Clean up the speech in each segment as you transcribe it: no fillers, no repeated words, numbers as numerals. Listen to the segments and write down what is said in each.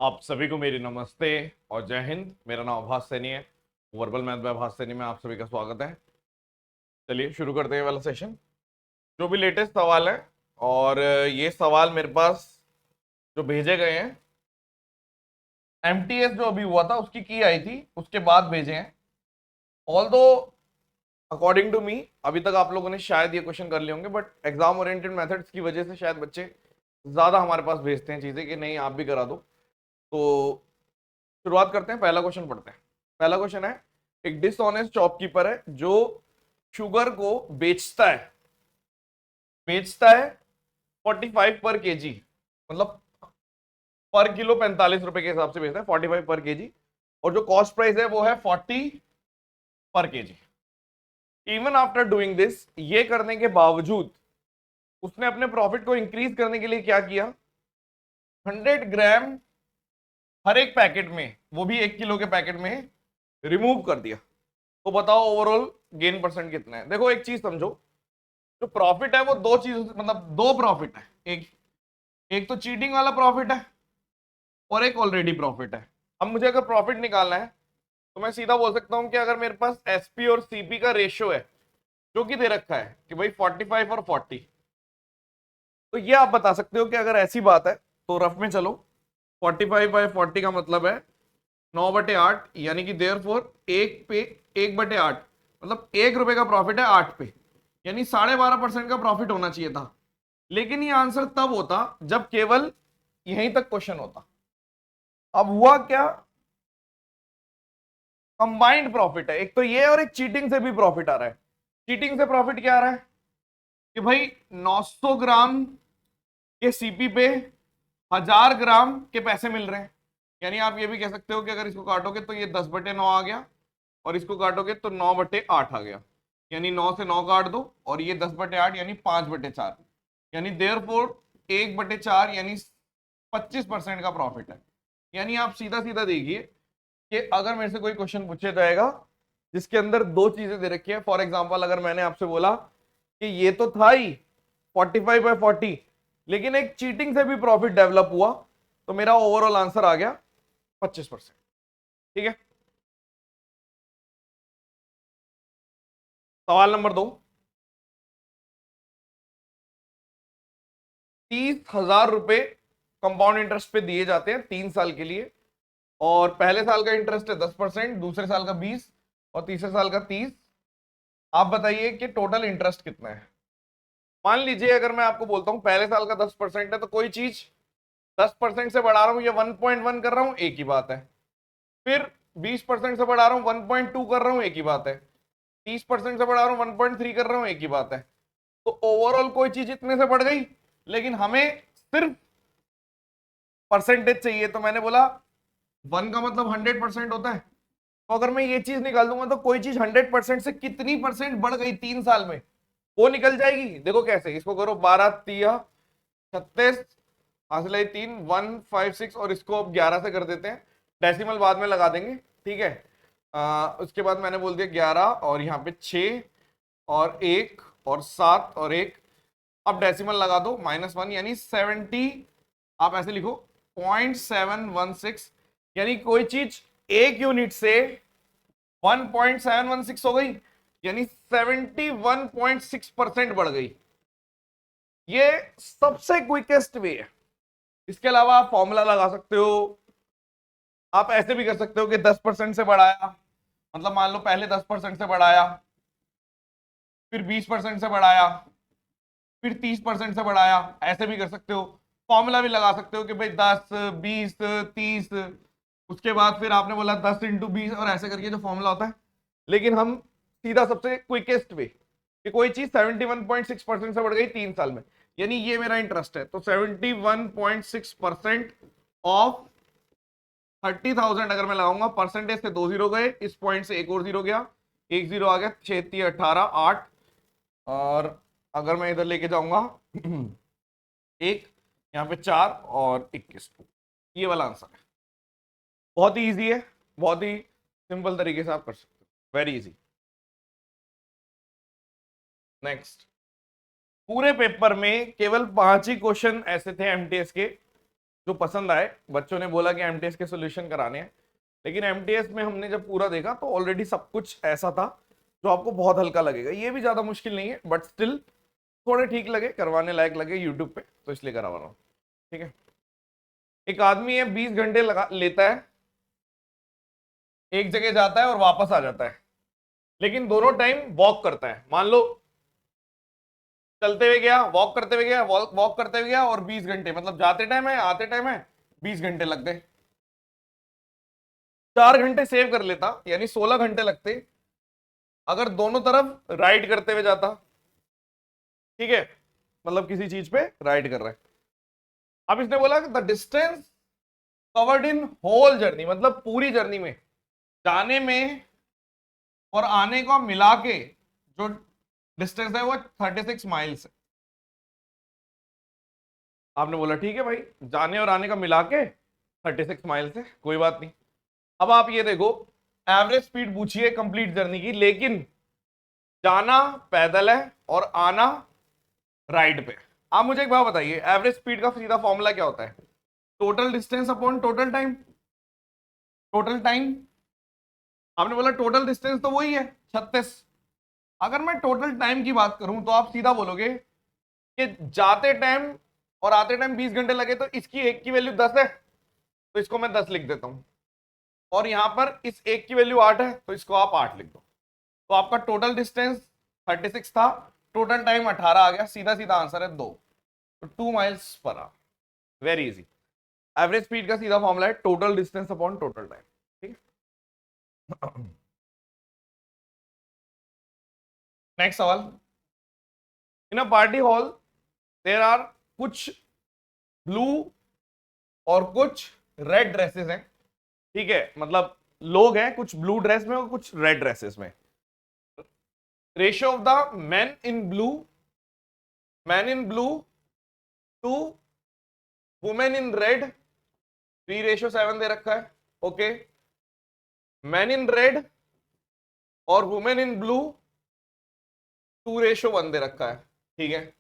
आप सभी को मेरी नमस्ते और जय हिंद। मेरा नाम आभास सैनी है। वर्बल मैथ बाय आभास सैनी में आप सभी का स्वागत है। चलिए शुरू करते हैं वाला सेशन। जो भी लेटेस्ट सवाल है और ये सवाल मेरे पास जो भेजे गए हैं, एमटीएस जो अभी हुआ था उसकी की आई थी, उसके बाद भेजे हैं। ऑल दो अकॉर्डिंग टू मी अभी तक आप लोगों ने शायद ये क्वेश्चन कर लिए होंगे, बट एग्जाम ओरिएंटेड मेथड्स की वजह से शायद बच्चे ज्यादा हमारे पास भेजते हैं चीजें कि नहीं आप भी करा दो। तो शुरुआत करते हैं, पहला क्वेश्चन पढ़ते हैं। पहला क्वेश्चन है, एक डिसऑनेस्ट शॉपकीपर है जो शुगर को बेचता है 45 पर केजी, मतलब पर किलो 45 रुपए के हिसाब से बेचता है 45 पर केजी, और जो कॉस्ट प्राइस है वो है 40 पर KG. Even after doing this, ये करने के बावजूद उसने अपने प्रॉफिट को इंक्रीज करने के लिए क्या किया, 100 ग्राम हर एक पैकेट में, वो भी 1 किलो के पैकेट में रिमूव कर दिया। तो बताओ ओवरऑल गेन परसेंट कितना है। देखो एक चीज समझो, जो प्रॉफिट है वो दो चीज, मतलब दो प्रॉफिट है। एक एक तो चीटिंग वाला प्रॉफिट है और एक ऑलरेडी प्रॉफिट है। अब मुझे अगर प्रॉफिट निकालना है तो मैं सीधा बोल सकता हूं कि अगर मेरे पास एसपी और सीपी का रेशियो है जो कि दे रखा है कि भाई 45 और 40, तो ये आप बता सकते हो कि अगर ऐसी बात है तो रफ में चलो, 45/40 का मतलब है 9/8, यानी कि देयर फोर 1/8, मतलब 1 रुपए का प्रॉफिट है 8 पे, यानी 12.5% का प्रॉफिट होना चाहिए था। लेकिन ये आंसर तब होता जब केवल यहीं तक क्वेश्चन होता। अब हुआ क्या, कंबाइंड प्रॉफिट है, एक तो ये और एक चीटिंग से भी प्रॉफिट आ रहा है। चीटिंग से प्रॉफिट क्या आ रहा है कि भाई 900 ग्राम के सीपी पे 1000 ग्राम के पैसे मिल रहे हैं। यानी आप ये भी कह सकते हो कि अगर इसको काटोगे तो ये 10/9 आ गया, और इसको काटोगे तो 9/8 आ गया, यानी 9 से 9 काट दो, और ये 10/8 यानी 5/4, यानी देयर फोर 1/4 यानी 25% का प्रॉफिट है। यानी आप सीधा सीधा देखिए कि अगर मेरे से कोई क्वेश्चन पूछा जाएगा जिसके अंदर दो चीजें दे रखी है, फॉर एग्जाम्पल अगर मैंने आपसे बोला कि ये तो था ही 45/40, लेकिन एक चीटिंग से भी प्रॉफिट डेवलप हुआ, तो मेरा ओवरऑल आंसर आ गया 25%। ठीक है, सवाल नंबर 2। 30,000 रुपए कंपाउंड इंटरेस्ट पे दिए जाते हैं 3 साल के लिए, और पहले साल का इंटरेस्ट है 10%, दूसरे साल का 20, और तीसरे साल का 30। आप बताइए कि टोटल इंटरेस्ट कितना है। मान लीजिए अगर मैं आपको बोलता हूं पहले साल का 10% है, तो कोई चीज 10% से बढ़ा रहा हूं या 1.1 कर रहा हूं, एक ही बात है। फिर 20% से बढ़ा रहा हूं 1.2 कर रहा हूं, एक ही बात है। 30% से बढ़ा रहा हूं 1.3 कर रहा हूं, एक ही बात है। तो ओवरऑल कोई चीज इतने से बढ़ गई, लेकिन हमें सिर्फ परसेंटेज चाहिए, तो मैंने बोला 1 का मतलब 100% होता है। तो अगर मैं ये चीज निकाल दूंगा तो कोई चीज 100% से कितनी परसेंट बढ़ गई 3 साल में, वो निकल जाएगी। देखो कैसे, इसको करो 12 तिया 36, हासिल 3 156, और इसको अब 11 से कर देते हैं, डेसिमल बाद में लगा देंगे। ठीक है, उसके बाद मैंने बोल दिया 11, और यहाँ पे 6 और 1 और 7 और 1, अब डेसिमल लगा दो -1, यानी 70। आप ऐसे लिखो 0.716, यानी कोई चीज 1 यूनिट से 1.716 हो गई, यानी 71.6% बढ़ गई। ये सबसे क्विकेस्ट वे है। इसके अलावा आप फॉर्मूला लगा सकते हो, आप ऐसे भी कर सकते हो कि 10% से बढ़ाया, मतलब मान लो पहले 10% से बढ़ाया, फिर 20% से बढ़ाया, फिर 30% से बढ़ाया, ऐसे भी कर सकते हो। फॉर्मूला भी लगा सकते हो कि भाई 10 20 30, उसके बाद फिर आपने बोला 10 × 20, और ऐसे करके जो फॉर्मूला होता है। लेकिन हम सीधा सबसे क्विकेस्ट वे कि कोई चीज 71.6% से बढ़ गई 3 साल में, यानी ये मेरा इंटरेस्ट है, तो 71.6% ऑफ 30,000 अगर मैं लगाऊंगा, परसेंटेज से 2 जीरो गए, इस पॉइंट से एक और जीरो गया, एक जीरो आ गया, 6×3 = 18 8, और अगर मैं इधर लेके जाऊंगा एक, यहाँ पे 4 और 21, ये वाला आंसर है। बहुत ही इजी है, बहुत ही सिंपल तरीके से आप कर सकते हो, वेरी इजी। नेक्स्ट, पूरे पेपर में केवल 5 ही क्वेश्चन ऐसे थे एमटीएस के जो पसंद आए। बच्चों ने बोला कि एमटीएस के सॉल्यूशन कराने हैं, लेकिन एमटीएस में हमने जब पूरा देखा तो ऑलरेडी सब कुछ ऐसा था जो आपको बहुत हल्का लगेगा। ये भी ज्यादा मुश्किल नहीं है, बट स्टिल थोड़े ठीक लगे, करवाने लायक लगे यूट्यूब पे, तो इसलिए करवा रहा हूँ। ठीक है, एक आदमी है 20 घंटे लगा लेता है, एक जगह जाता है और वापस आ जाता है, लेकिन दोनों टाइम वॉक करता है। मान लो चलते हुए गया, वॉक करते हुए गया, वॉक करते हुए गया, और 20 घंटे, मतलब जाते टाइम है आते टाइम है 20 घंटे लग गए। 4 घंटे सेव कर लेता, यानी 16 घंटे लगते अगर दोनों तरफ राइड करते हुए जाता। ठीक है, मतलब किसी चीज पे राइड कर रहा है। अब इसने बोला the distance covered in whole journey, मतलब पूरी जर्नी में, जाने में और आने को मिला के जो डिस्टेंस है वो 36 माइल्स है। आपने बोला ठीक है भाई, जाने और आने का मिला के 36 माइल्स है, कोई बात नहीं। अब आप ये देखो, एवरेज स्पीड पूछी है कंप्लीट जर्नी की, लेकिन जाना पैदल है और आना राइड पे। आप मुझे एक बात बताइए, एवरेज स्पीड का सीधा फॉर्मूला क्या होता है? Total distance upon total time. Total time, आपने बोला टोटल डिस्टेंस तो वही है 36। अगर मैं टोटल टाइम की बात करूं तो आप सीधा बोलोगे कि जाते टाइम और आते टाइम 20 घंटे लगे, तो इसकी एक की वैल्यू 10 है, तो इसको मैं 10 लिख देता हूं, और यहां पर इस एक की वैल्यू 8 है, तो इसको आप 8 लिख दो। तो आपका टोटल डिस्टेंस 36 था, टोटल टाइम 18 आ गया, सीधा सीधा आंसर है 2। तो 2 miles per hour, very easy. Average speed का सीधा फॉर्मूला है total distance upon total time. ठीक है, नेक्स्ट सवाल। In a party hall there are कुछ ब्लू और कुछ रेड ड्रेसेस हैं। ठीक है, मतलब लोग हैं कुछ ब्लू ड्रेस में और कुछ रेड ड्रेसेस में। Ratio of the man in blue to women in red 3:7 दे रखा है। ओके, मैन इन रेड और वुमेन इन ब्लू 2:1 दे रखा है। ठीक है,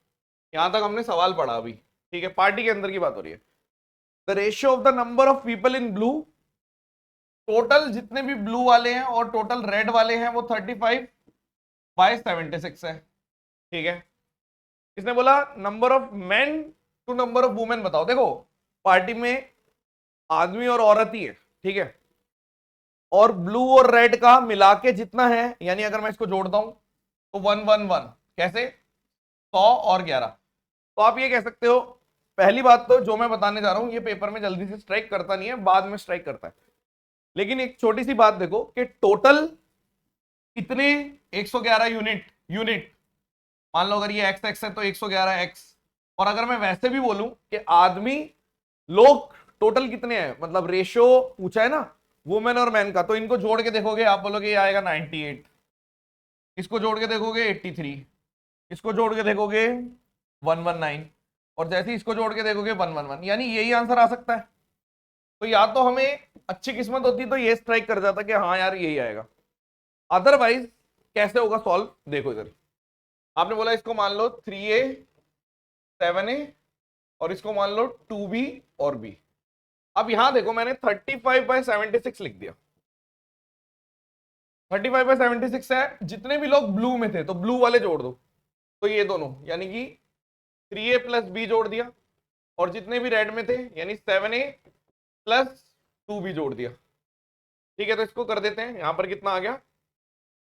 यहां तक हमने सवाल पढ़ा अभी। ठीक है, पार्टी के अंदर की बात हो रही है। The ratio of the number of people in blue, total जितने भी ब्लू वाले हैं और टोटल रेड वाले हैं वो 35/76 है। ठीक है, इसने बोला number of men to number of women बताओ। देखो, पार्टी में आदमी और औरत ही है, ठीक है, और ब्लू और रेड का मिला के जितना है, यानी अगर मैं इसको जोड़ता हूं तो 111, कैसे 100 और 11। तो आप ये कह सकते हो, पहली बात तो जो मैं बताने जा रहा हूं ये पेपर में जल्दी से स्ट्राइक करता नहीं है, बाद में स्ट्राइक करता है। लेकिन एक छोटी सी बात देखो कि टोटल कितने 111 यूनिट यूनिट, मान लो अगर ये एक्स एक्स है तो 111 एक्स। और अगर मैं वैसे भी बोलूं कि आदमी लोग टोटल कितने हैं, मतलब रेशियो पूछा है ना वुमेन और मैन का, तो इनको जोड़ के देखोगे आप बोलोगे ये आएगा 98, इसको जोड़ के देखोगे 83, इसको जोड़ के देखोगे 119, और जैसे इसको जोड़ के देखोगे 111, यानी यही आंसर आ सकता है। तो या तो हमें अच्छी किस्मत होती तो ये स्ट्राइक कर जाता कि हाँ यार यही आएगा, अदरवाइज कैसे होगा सॉल्व, देखो इधर। आपने बोला इसको मान लो 3A 7A और इसको मान लो 2B और B। अब यहां देखो मैंने 35/76 लिख दिया। 35/76 है, जितने भी लोग ब्लू में थे तो ब्लू वाले जोड़ दो, तो ये दोनों यानी कि 3A + B जोड़ दिया, और जितने भी रेड में थे यानी 7A + 2B जोड़ दिया। ठीक है, तो इसको कर देते हैं, यहां पर कितना आ गया,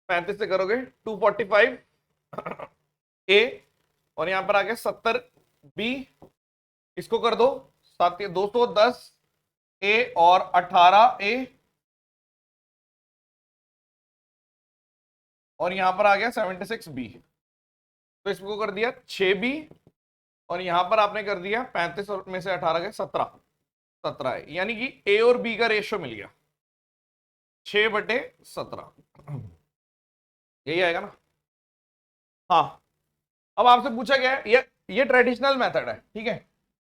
35 से करोगे 245 A, और यहां पर आ गया 70 B, इसको कर दो 210 A और 18 A, और यहां पर आ गया 76 B। तो इसको कर दिया 6 B, और यहां पर आपने कर दिया 35 में से 18 गए 17 है, यानी कि A और B का रेशियो मिल गया 6/17, यही आएगा ना। हाँ, अब आपसे पूछा गया है, ये ट्रेडिशनल मेथड है, ठीक है,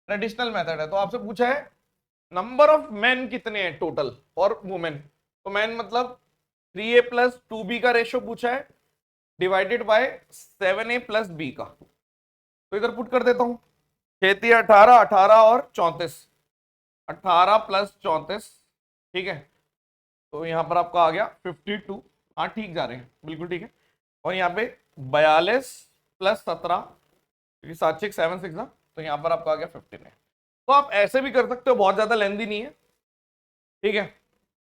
ट्रेडिशनल मेथड है। तो आपसे पूछा है नंबर ऑफ मेन कितने हैं टोटल और वुमेन, तो मेन मतलब 3A + 2B का रेशियो पूछा है डिवाइडेड बाय 7A + B का। तो इधर पुट कर देता हूं, 6 × 18, 18 और 34, 18 प्लस 34, ठीक है, तो यहाँ पर आपका आ गया 52। हाँ ठीक जा रहे हैं, बिल्कुल ठीक है। और यहाँ पे 42 प्लस 17, क्योंकि 7 6 7 6 ना, तो यहाँ पर आपका आ गया 15 है। तो आप ऐसे भी कर सकते हो, बहुत ज्यादा लेंदी नहीं है, ठीक है,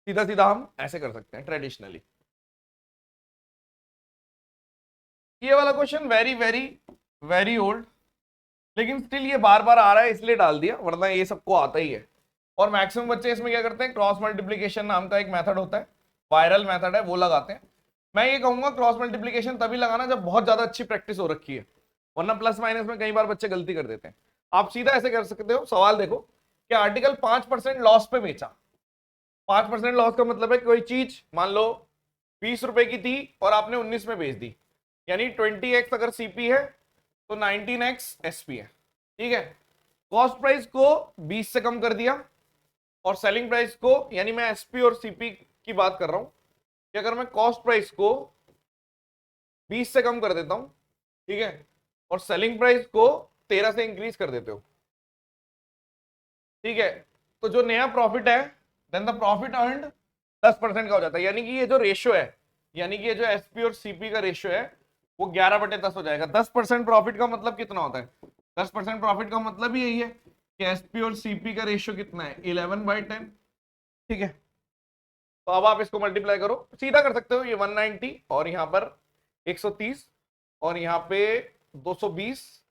सीधा सीधा हम ऐसे कर सकते हैं ट्रेडिशनली। ये वाला question very very very old, लेकिन स्टिल ये बार बार आ रहा है इसलिए डाल दिया, वरना ये सबको आता ही है। और मैक्सिमम बच्चे इसमें क्या करते हैं, क्रॉस मल्टीप्लीकेशन नाम का एक मेथड होता है, वायरल मेथड है, वो लगाते हैं। मैं ये कहूंगा क्रॉस मल्टीप्लीकेशन तभी लगाना जब बहुत ज्यादा अच्छी प्रैक्टिस हो रखी है, वरना प्लस माइनस में कई बार बच्चे गलती कर देते हैं। आप सीधा ऐसे कर सकते हो, सवाल देखो कि आर्टिकल 5% लॉस पे बेचा। 5% लॉस का मतलब है कोई चीज मान लो 20 रुपए की थी और आपने 19 में बेच दी, यानी 20x अगर सीपी है तो 19x एसपी है, ठीक है। कॉस्ट प्राइस को 20 से कम कर दिया और सेलिंग प्राइस को, यानी मैं एसपी और सीपी की बात कर रहा हूं कि अगर मैं कॉस्ट प्राइस को 20 से कम कर देता हूं, ठीक है, और सेलिंग प्राइस को 13 से इंक्रीज कर देते हो, ठीक है, तो जो नया प्रॉफिट है देन द प्रॉफिट अर्न्ड 10% का हो जाता है। यानी कि ये जो रेशियो है, यानी कि ये जो एसपी और सीपी का रेशियो है वो 11/10 हो जाएगा। 10% प्रॉफिट का मतलब कितना होता है, 10% प्रॉफिट का मतलब ही यही है कि एसपी और सीपी का रेशियो कितना है, 11/10, ठीक है। तो अब आप इसको मल्टीप्लाई करो, सीधा कर सकते हो, ये 190 और यहाँ पर 130 और यहाँ पे 220,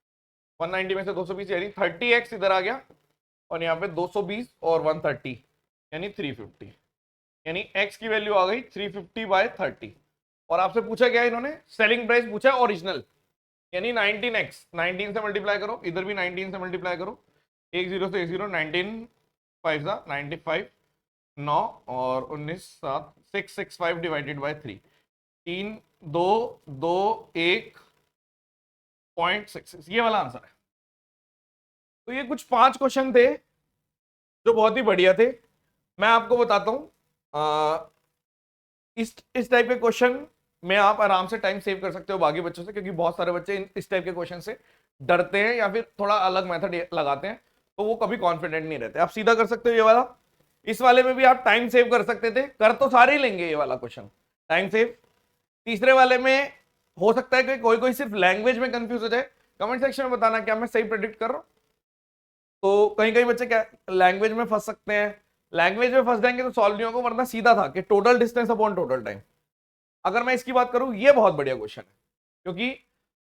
190 में से 220 यानी 30x इधर आ गया, और यहाँ पे 220 और 130 यानी 350, यानी x की वैल्यू आ गई 350/30। और आपसे पूछा क्या इन्होंने, सेलिंग प्राइस पूछा है ओरिजिनल, यानी 19x, 19 से मल्टीप्लाई करो, इधर भी 19 से मल्टीप्लाई करो, 1 0 से 1 0, 19 5 95, 9 और 19 7 665 डिवाइडेड बाय 3, 3 2 2 1.66, ये वाला आंसर है। तो ये कुछ 5 क्वेश्चन थे जो बहुत ही बढ़िया थे। मैं आपको बताता हूं, इस टाइप के क्वेश्चन में आप आराम से टाइम सेव कर सकते हो बाकी बच्चों से, क्योंकि बहुत सारे बच्चे इस टाइप के क्वेश्चन से डरते हैं या फिर थोड़ा अलग मेथड लगाते हैं, तो वो कभी कॉन्फिडेंट नहीं रहते। आप सीधा कर सकते हो ये वाला, इस वाले में भी आप टाइम सेव कर सकते थे, कर तो सारे ही लेंगे ये वाला क्वेश्चन, टाइम सेव। तीसरे वाले में हो सकता है कि कोई कोई सिर्फ लैंग्वेज में कंफ्यूज हो जाए, कमेंट सेक्शन में बताना क्या मैं सही प्रेडिक्ट कर रहा हूं। तो कहीं कहीं बच्चे क्या लैंग्वेज में फंस सकते हैं, लैंग्वेज में फंस जाएंगे तो सॉल्व नहीं होगा, वरना सीधा था कि total distance upon total time. अगर मैं इसकी बात करूं, ये बहुत बढ़िया क्वेश्चन है, क्योंकि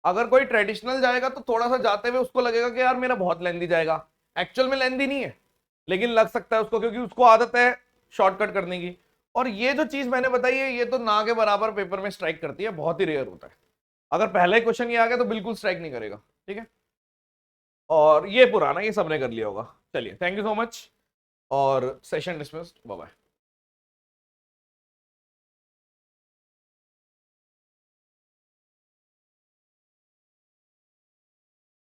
अगर कोई ट्रेडिशनल जाएगा तो थोड़ा सा जाते हुए उसको लगेगा कि यार मेरा बहुत लेंदी जाएगा, एक्चुअल में लेंदी नहीं है, लेकिन लग सकता है उसको, क्योंकि उसको आदत है शॉर्टकट करने की। और ये जो चीज मैंने बताई है, ये तो ना के बराबर पेपर में स्ट्राइक करती है, बहुत ही रेयर होता है। अगर पहला ही क्वेश्चन ये आ गया तो बिल्कुल स्ट्राइक नहीं करेगा, ठीक है। और ये पुराना, ये सबने कर लिया होगा। चलिए, थैंक यू सो मच और सेशन डिसमिस्ड, बाय बाय।